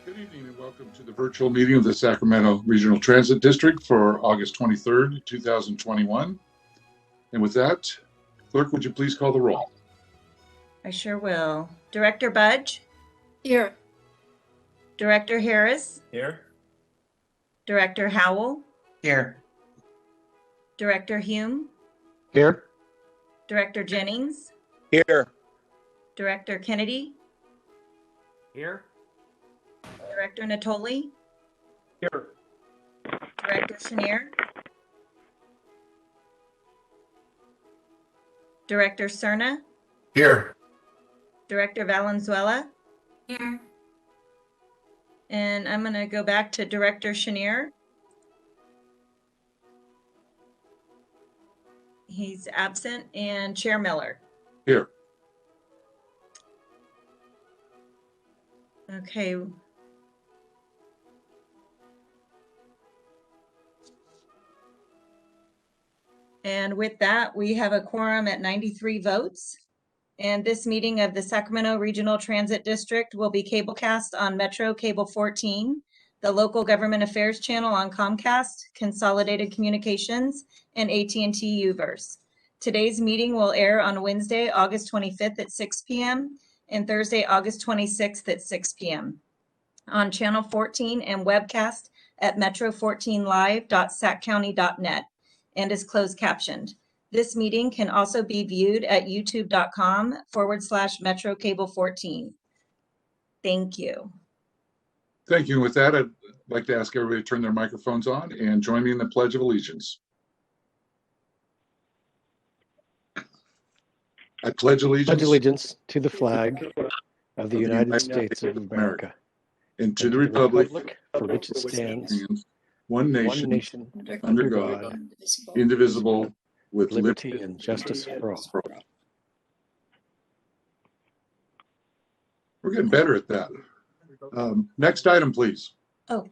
Good evening and welcome to the virtual meeting of the Sacramento Regional Transit District for August 23rd, 2021. And with that, Clerk, would you please call the roll? I sure will. Director Budge? Here. Director Harris? Here. Director Howell? Here. Director Hume? Here. Director Jennings? Here. Director Kennedy? Here. Director Natoli? Here. Director Chenier? Director Cerna? Here. Director Valenzuela? Here. And I'm going to go back to Director Chenier. He's absent. And Chair Miller. Here. Okay. And with that, we have a quorum at 93 votes. And this meeting of the Sacramento Regional Transit District will be cablecast on Metro Cable 14, the local government affairs channel on Comcast, Consolidated Communications, and AT&T Uverse. Today's meeting will air on Wednesday, August 25th at 6 p.m. and Thursday, August 26th at 6 p.m. on Channel 14 and webcast at metro14live.saccounty.net and is closed captioned. This meeting can also be viewed at youtube.com/Metro Cable 14. Thank you. Thank you. And with that, I'd like to ask everybody to turn their microphones on and join me in the Pledge of Allegiance. I pledge allegiance to the flag of the United States of America and to the republic for which it stands, one nation, under God, indivisible, with liberty and justice for all. We're getting better at that. Next item, please. The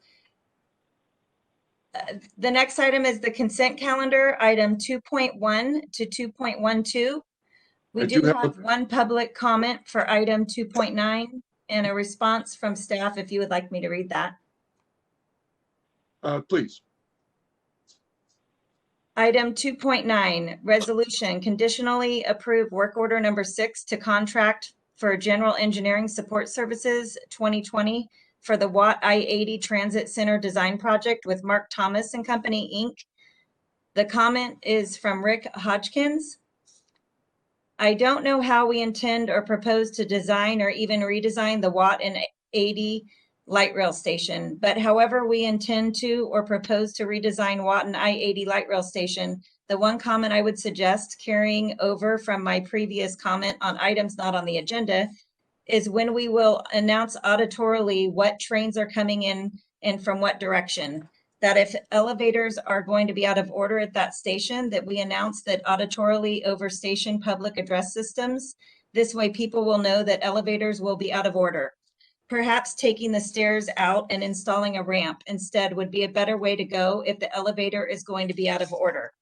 next item is the consent calendar, item 2.1 to 2.12. We do have one public comment for item 2.9 and a response from staff if you would like me to read that. Please. Item 2.9, resolution conditionally approve work order number 6 to contract for general engineering support services 2020 for the Watt I-80 Transit Center design project with Mark Thomas and Company, Inc. The comment is from Rick Hodgkins. I don't know how we intend or propose to design or even redesign the Watt and 80 light rail station, but however we intend to or propose to redesign Watt and I-80 light rail station, the one comment I would suggest carrying over from my previous comment on items not on the agenda is when we will announce auditorily what trains are coming in and from what direction. That if elevators are going to be out of order at that station, that we announce that auditorily over station public address systems. This way people will know that elevators will be out of order. Perhaps taking the stairs out and installing a ramp instead would be a better way to go if the elevator is going to be out of order.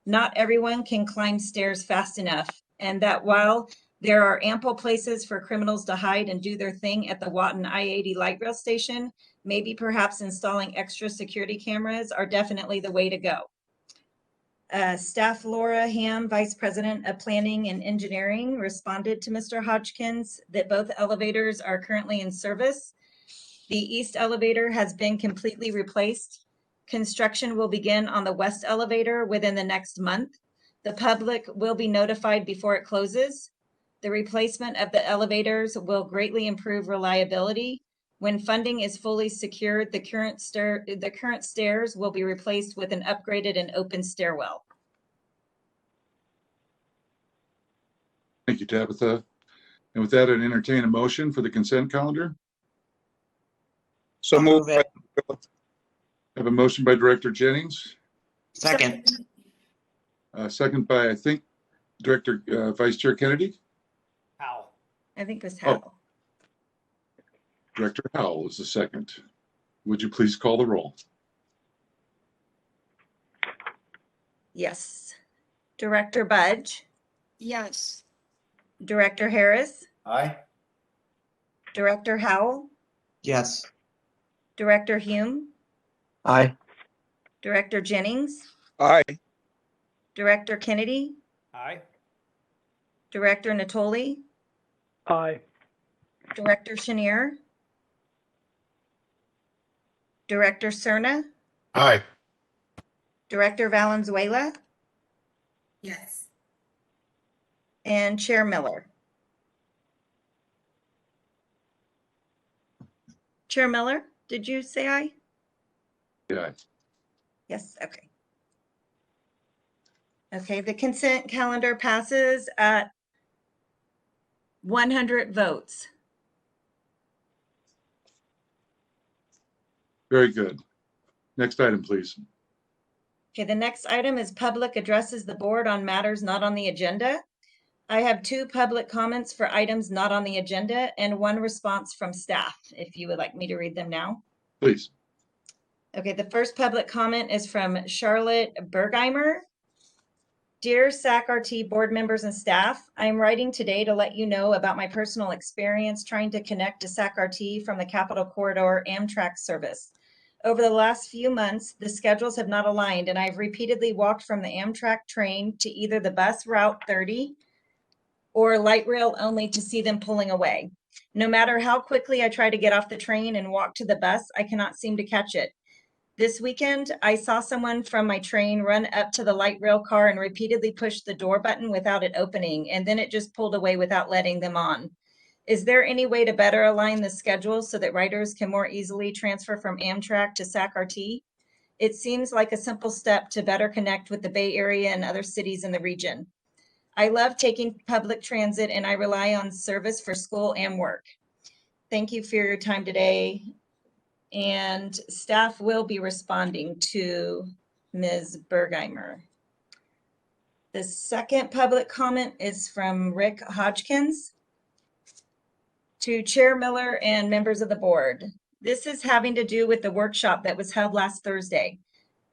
Not everyone can climb stairs fast enough, and that while there are ample places for criminals to hide and do their thing at the Watt and I-80 light rail station, maybe perhaps installing extra security cameras are definitely the way to go. Staff Laura Ham, Vice President of Planning and Engineering, responded to Mr. Hodgkins that both elevators are currently in service. The east elevator has been completely replaced. Construction will begin on the west elevator within the next month. The public will be notified before it closes. The replacement of the elevators will greatly improve reliability. When funding is fully secured, the current stairs will be replaced with an upgraded and open stairwell. Thank you, Tabitha. And with that, I'd entertain a motion for the consent calendar. So move it. I have a motion by Director Jennings. Second. Second by, I think, Director Vice Chair Kennedy. Howell. I think it was Howell. Director Howell is the second. Would you please call the roll? Yes. Director Budge? Yes. Director Harris? Aye. Director Howell? Yes. Director Hume, Aye. Director Jennings, Aye. Director Kennedy, Aye. Director Natoli, Aye. Director Chenier, Director Cerna, Aye. Director Valenzuela, Yes. and Chair Miller. Chair Miller, did you say aye? Yeah. Yes, okay. Okay, the consent calendar passes at 100 votes. Very good. Next item, please. Okay, the next item is public addresses the board on matters not on the agenda. I have 2 public comments for items not on the agenda and 1 response from staff, if you would like me to read them now. Please. Okay, the first public comment is from Charlotte Bergheimer. Dear SAC-RT board members and staff, I am writing today to let you know about my personal experience trying to connect to SAC-RT from the Capitol Corridor Amtrak service. Over the last few months, the schedules have not aligned, and I've repeatedly walked from the Amtrak train to either the bus Route 30 or light rail only to see them pulling away. No matter how quickly I try to get off the train and walk to the bus, I cannot seem to catch it. This weekend, I saw someone from my train run up to the light rail car and repeatedly push the door button without it opening, and then it just pulled away without letting them on. Is there any way to better align the schedule so that riders can more easily transfer from Amtrak to SAC-RT? It seems like a simple step to better connect with the Bay Area and other cities in the region. I love taking public transit and I rely on service for school and work. Thank you for your time today. And staff will be responding to Ms. Bergheimer. The second public comment is from Rick Hodgkins. To Chair Miller and members of the board. This is having to do with the workshop that was held last Thursday.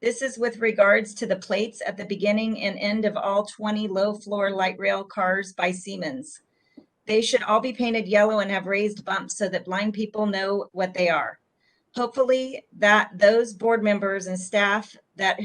This is with regards to the plates at the beginning and end of all 20 low-floor light rail cars by Siemens. They should all be painted yellow and have raised bumps so that blind people know what they are. Hopefully that those board members and staff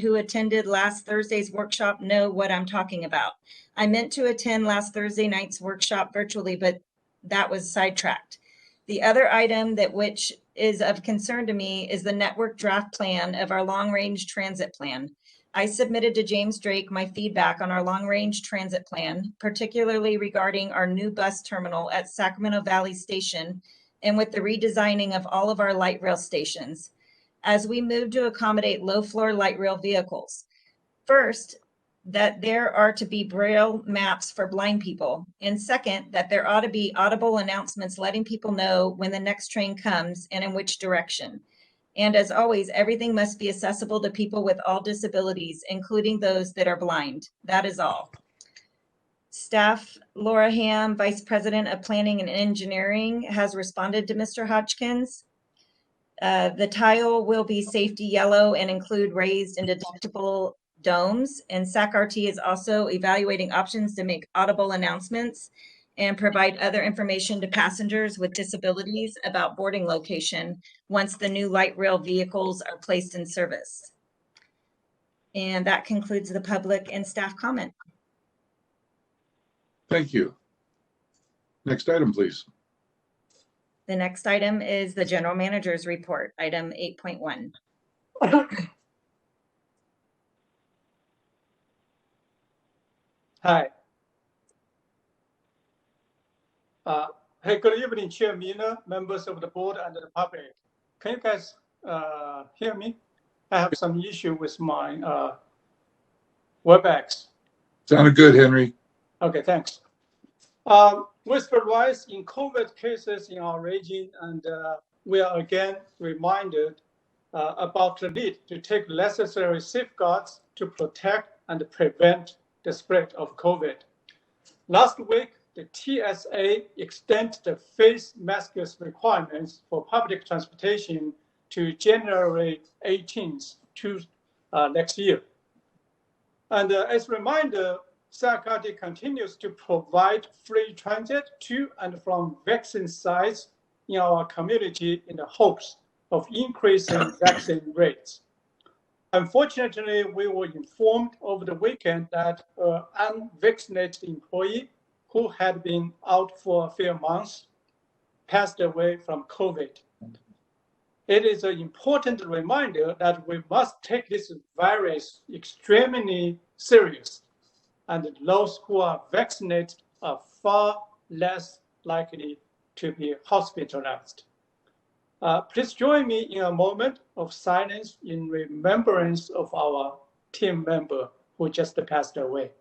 who attended last Thursday's workshop know what I'm talking about. I meant to attend last Thursday night's workshop virtually, but that was sidetracked. The other item which is of concern to me is the network draft plan of our long-range transit plan. I submitted to James Drake my feedback on our long-range transit plan, particularly regarding our new bus terminal at Sacramento Valley Station and with the redesigning of all of our light rail stations as we move to accommodate low-floor light rail vehicles. First, that there are to be braille maps for blind people. And second, that there ought to be audible announcements letting people know when the next train comes and in which direction. And as always, everything must be accessible to people with all disabilities, including those that are blind. That is all. Staff Laura Ham, Vice President of Planning and Engineering, has responded to Mr. Hodgkins. The tile will be safety yellow and include raised and deductible domes. And SAC-RT is also evaluating options to make audible announcements and provide other information to passengers with disabilities about boarding location once the new light rail vehicles are placed in service. And that concludes the public and staff comment. Thank you. Next item, please. The next item is the general manager's report, item 8.1. Hi. Hey, good evening, Chair Mina, members of the board and the public. Can you guys hear me? I have some issue with my WebEx. Sounded good, Henry. Okay, thanks. With the rise in COVID cases in our region, and we are again reminded about the need to take necessary safeguards to protect and prevent the spread of COVID. Last week, the TSA extended the face masks requirements for public transportation to January 18th to next year. And as a reminder, SAC-RT continues to provide free transit to and from vaccine sites in our community in the hopes of increasing vaccine rates. Unfortunately, we were informed over the weekend that an unvaccinated employee who had been out for a few months passed away from COVID. It is an important reminder that we must take this virus extremely serious, and those who are vaccinated are far less likely to be hospitalized. Please join me in a moment of silence in remembrance of our team member who just passed away.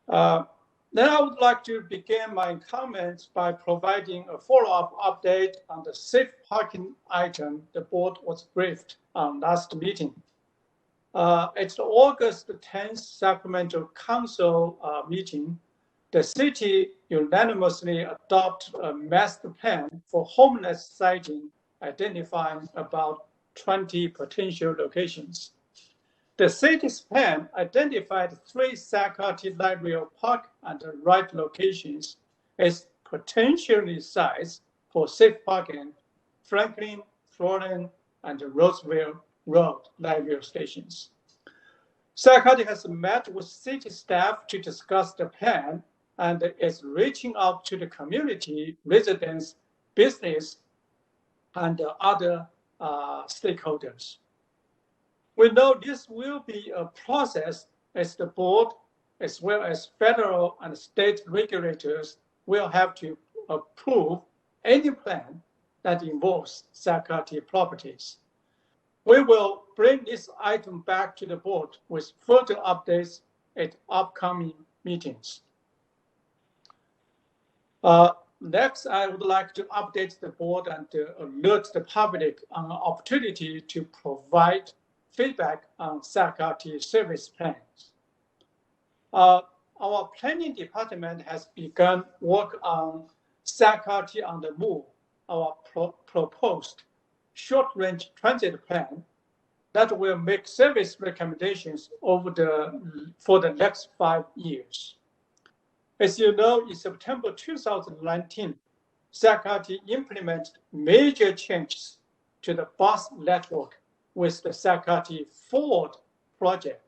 Then I would like to begin my comments by providing a follow-up update on the safe parking item the board was briefed on last meeting. It's the August 10th Sacramento Council meeting. The city unanimously adopted a master plan for homeless siting, identifying about 20 potential locations. The city's plan identified 3 Sacramento Library Park and Ride locations as potentially sites for safe parking: Franklin, Florence, and Roseville Road library stations. Sacramento has met with city staff to discuss the plan and is reaching out to the community, residents, business, and other stakeholders. We know this will be a process as the board, as well as federal and state regulators, will have to approve any plan that involves Sacramento properties. We will bring this item back to the board with further updates at upcoming meetings. Next, I would like to update the board and alert the public on an opportunity to provide feedback on Sacramento service plans. Our planning department has begun work on Sacramento on the Move, our proposed short-range transit plan that will make service recommendations for the next 5 years. As you know, in September 2019, Sacramento implemented major changes to the bus network with the Sacramento Forward project.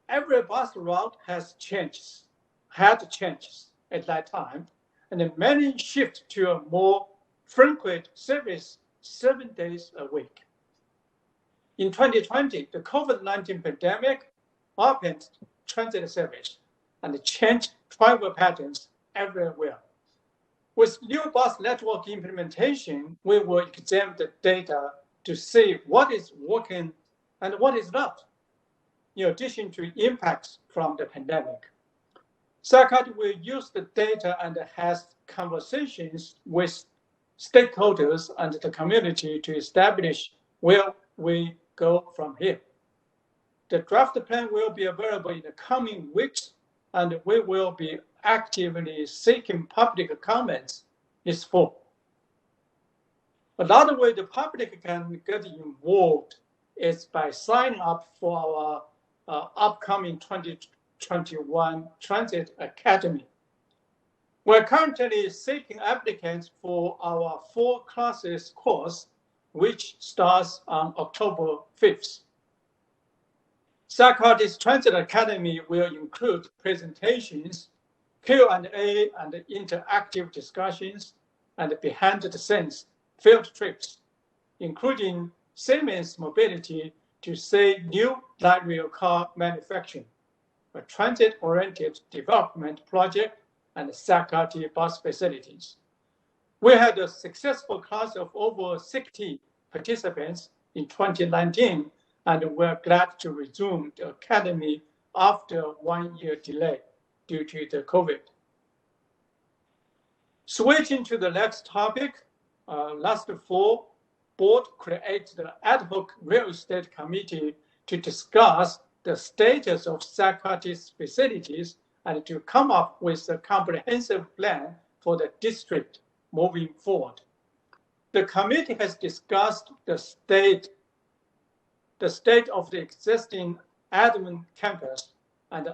Every bus route had changes at that time, and many shift to a more frequent service 7 days a week. In 2020, the COVID-19 pandemic opened transit service and changed travel patterns everywhere. With new bus network implementation, we will examine the data to see what is working and what is not, in addition to impacts from the pandemic. Sacramento will use the data and has conversations with stakeholders and the community to establish where we go from here. The draft plan will be available in the coming weeks, and we will be actively seeking public comments this fall. Another way the public can get involved is by signing up for our upcoming 2021 Transit Academy. We're currently seeking applicants for our 4 classes course, which starts on October 5th. Sacramento's Transit Academy will include presentations, Q&A, and interactive discussions, and behind-the-scenes field trips, including Siemens Mobility to say new light rail car manufacturing, a transit-oriented development project, and Sacramento bus facilities. We had a successful class of over 60 participants in 2019, and we're glad to resume the academy after a 1-year delay due to the COVID. Switching to the next topic, last fall, board created the ad hoc real estate committee to discuss the status of Sacramento's facilities and to come up with a comprehensive plan for the district moving forward. The committee has discussed the state of the existing Edmond campus and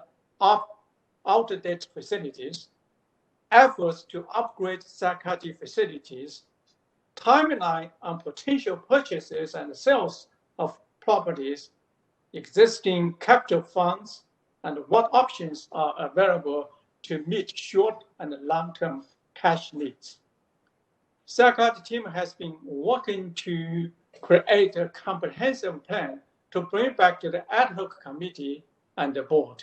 outdated facilities, efforts to upgrade Sacramento facilities, timeline on potential purchases and sales of properties, existing capital funds, and what options are available to meet short and long-term cash needs. Sacramento team has been working to create a comprehensive plan to bring back to the ad hoc committee and the board.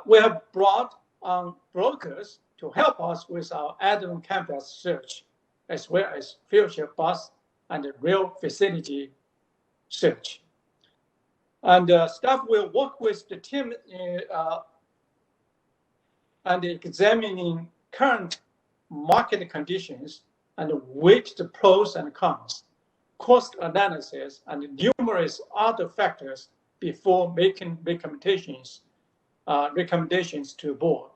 We have brought on brokers to help us with our Adam campus search, as well as future bus and rail facility search. And staff will work with the team and examining current market conditions and weigh the pros and cons, cost analysis, and numerous other factors before making recommendations to board.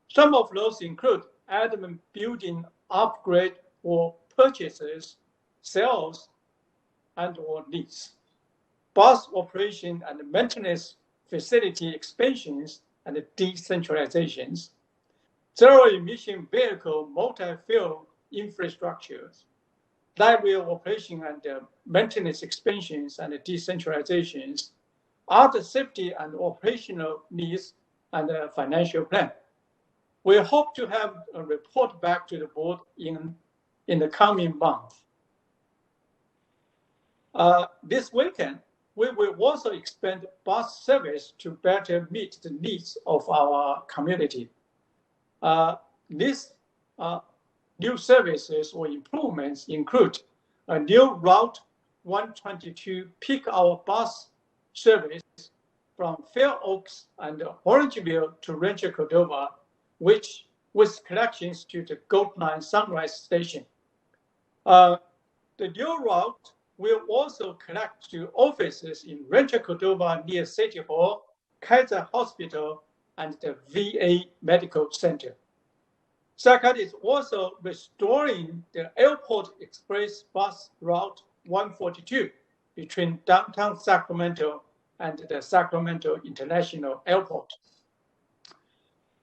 Some of those include admin building upgrade or purchases, sales, and or lease, bus operation and maintenance facility expansions and decentralizations, zero-emission vehicle multi-fuel infrastructures, light rail operation and maintenance expansions and decentralizations, other safety and operational needs, and a financial plan. We hope to have a report back to the board in the coming month. This weekend, we will also expand bus service to better meet the needs of our community. These new services or improvements include a new Route 122 peak hour bus service from Fair Oaks and Orangeville to Rancho Cordova, which with connections to the Gold Line Sunrise Station. The new route will also connect to offices in Rancho Cordova near City Hall, Kaiser Hospital, and the VA Medical Center. Sacramento is also restoring the Airport Express bus route 142 between downtown Sacramento and the Sacramento International Airport.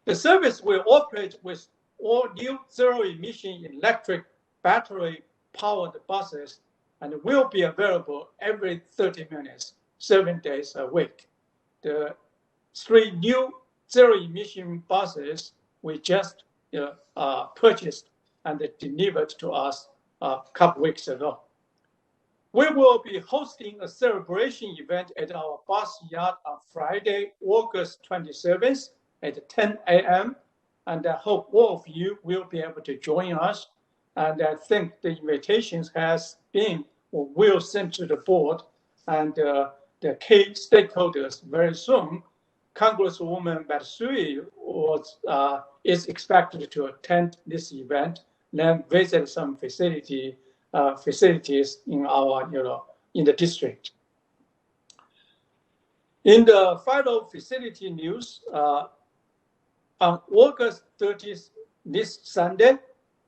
The service will operate with all new zero-emission electric battery-powered buses and will be available every 30 minutes, 7 days a week. The 3 new zero-emission buses we just purchased and delivered to us a couple weeks ago. We will be hosting a celebration event at our bus yard on Friday, August 27th at 10 a.m. And I hope all of you will be able to join us. And I think the invitations has been or will send to the board and the key stakeholders very soon. Congresswoman Matsui is expected to attend this event, then visit some facilities in our, in the district. In the final facility news, on August 30th, this Sunday,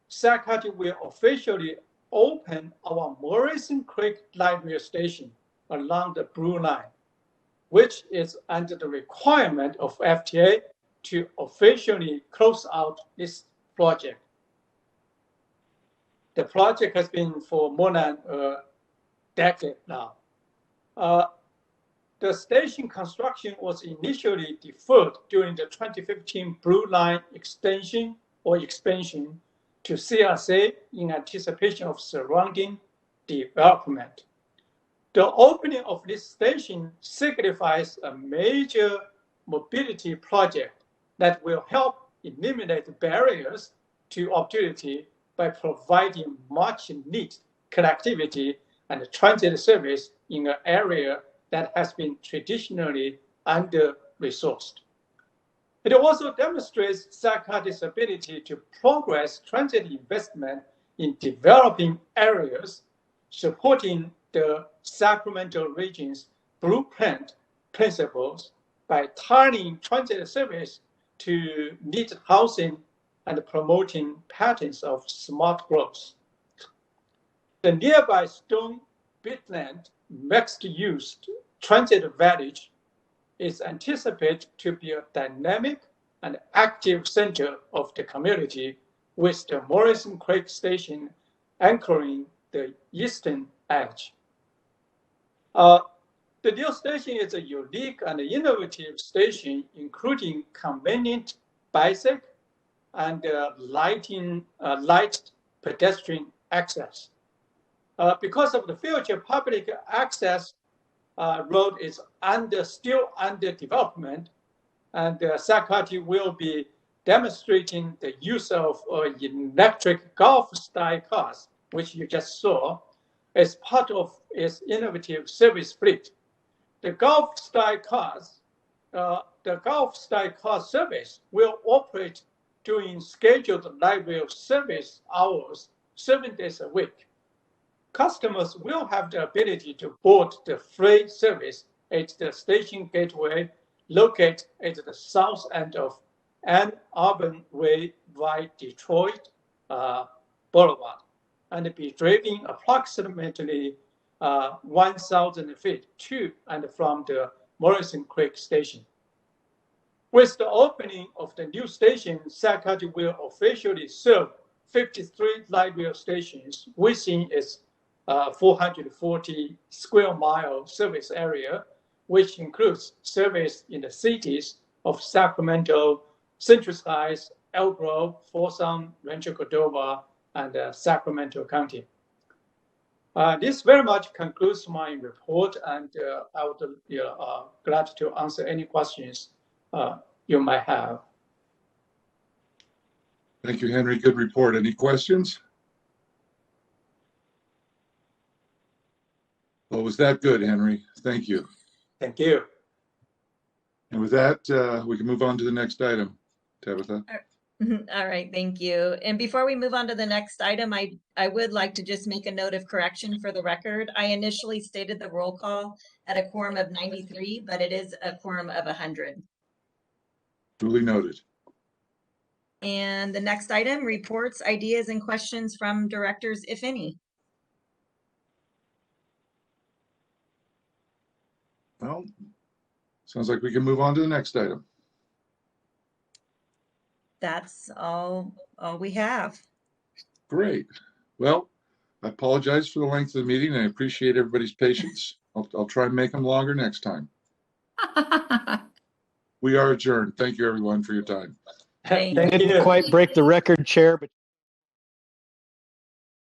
Sacramento will officially open our Morrison Creek Light Rail Station along the Blue Line, which is under the requirement of FTA to officially close out this project. The project has been for more than a decade now. The station construction was initially deferred during the 2015 Blue Line extension or expansion to CRC in anticipation of surrounding development. The opening of this station signifies a major mobility project that will help eliminate barriers to opportunity by providing much needed connectivity and transit service in an area that has been traditionally under-resourced. It also demonstrates Sacramento's ability to progress transit investment in developing areas, supporting the Sacramento region's blueprint principles by turning transit service to need housing and promoting patterns of smart growth. The nearby Stone Bitland mixed-use transit village is anticipated to be a dynamic and active center of the community, with the Morrison Creek Station anchoring the eastern edge. The new station is a unique and innovative station, including convenient bicycle and light pedestrian access. Because of the future public access road is still under development, and Sac County will be demonstrating the use of electric golf-style cars, which you just saw, as part of its innovative service fleet. The golf-style car service will operate during scheduled light rail service hours 7 days a week. Customers will have the ability to board the freight service at the station gateway located at the south end of Ann Arbor Way via Detroit Boulevard, and be driving approximately 1,000 feet to and from the Morrison Creek Station. With the opening of the new station, Sac County will officially serve 53 light rail stations within its 440 square mile service area, which includes service in the cities of Sacramento, Central Skies, Elk Grove, Folsom, Rancho Cordova, and Sacramento County. This very much concludes my report, and I would be glad to answer any questions you might have. Thank you, Henry. Good report. Any questions? Well, was that good, Henry? Thank you. Thank you. And with that, we can move on to the next item. Tabitha? All right, thank you. And before we move on to the next item, I would like to just make a note of correction for the record. I initially stated the roll call at a quorum of 93, but it is a quorum of 100. Duly noted. And the next item, reports, ideas, and questions from directors, if any. Well, sounds like we can move on to the next item. That's all we have. Great. Well, I apologize for the length of the meeting. I appreciate everybody's patience. I'll try and make them longer next time. We are adjourned. Thank you, everyone, for your time. Thank Thank Didn't you. quite break the record, Chair, but